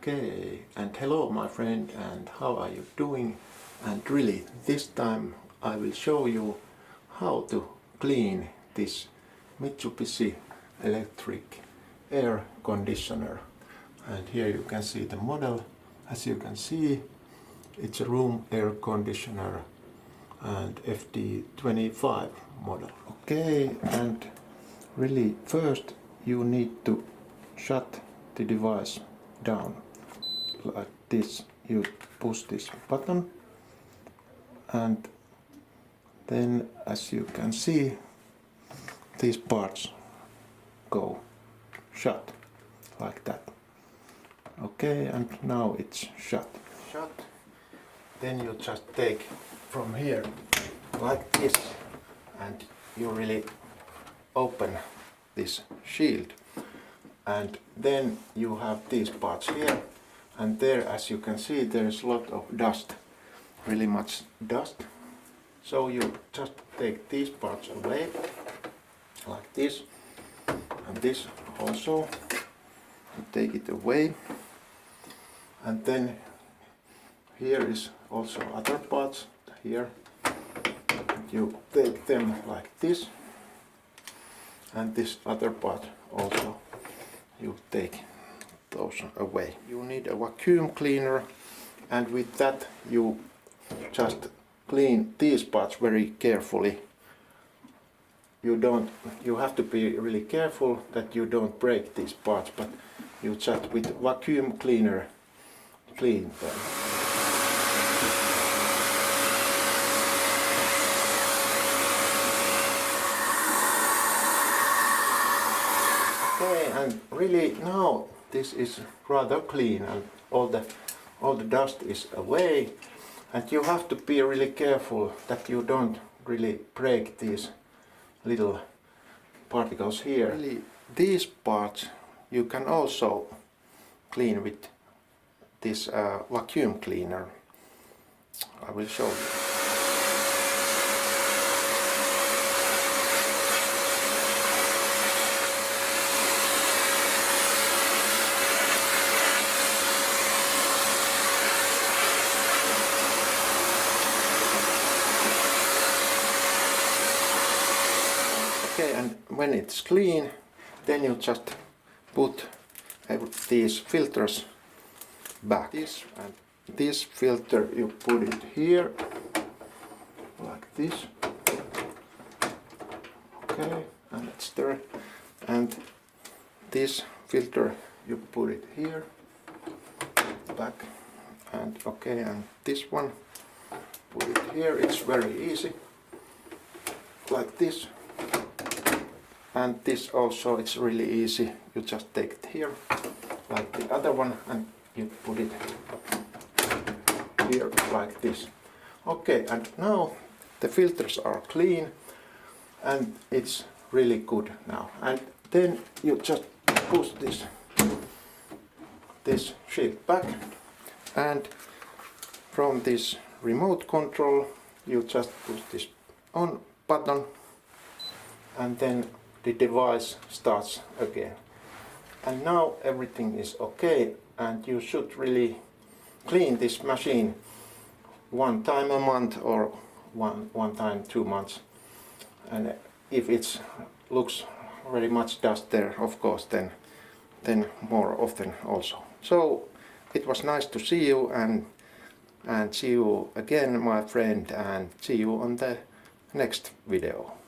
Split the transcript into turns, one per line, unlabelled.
Okay, and hello my friend, and how are you doing? And really, this time I will show you how to clean this Mitsubishi electric air conditioner. And here you can see the model. As you can see, it's a room air conditioner and FD-25 model. Okay, and really first you need to shut the device down like this. You push this button, and then as you can see, these parts go shut like that. Okay, and now it's shut. Then you just take from here like this, and you really open this shield, and then you have these parts here, and there, as you can see, there's a lot of dust, really much dust. So you just take these parts away like this, and this also, you take it away, and then here is also other parts here. You take them like this, and this other part also, you take those away. You need a vacuum cleaner, and with that you just clean these parts very carefully. You have to be really careful that you don't break these parts, but you just with vacuum cleaner clean them. Okay, and really now this is rather clean, and all the dust is away, and you have to be really careful that you don't really break these little particles here. Really, these parts you can also clean with this vacuum cleaner. I will show you. Okay, and when it's clean, then you just put these filters back. This filter you put it here, like this. Okay, and it's there. And this filter you put it here, back. And okay, and this one put it here. It's very easy, like this. And this also, it's really easy. You just take it here, like the other one, and you put it here, like this. Okay, and now the filters are clean, and it's really good now. And then you just push this shield back, and from this remote control, you just push this on button, and then the device starts again. And now everything is okay, and you should really clean this machine one time a month, or one time 2 months. And if it looks very much dust there, of course, then more often also. So it was nice to see you, and see you again, my friend, and see you on the next video.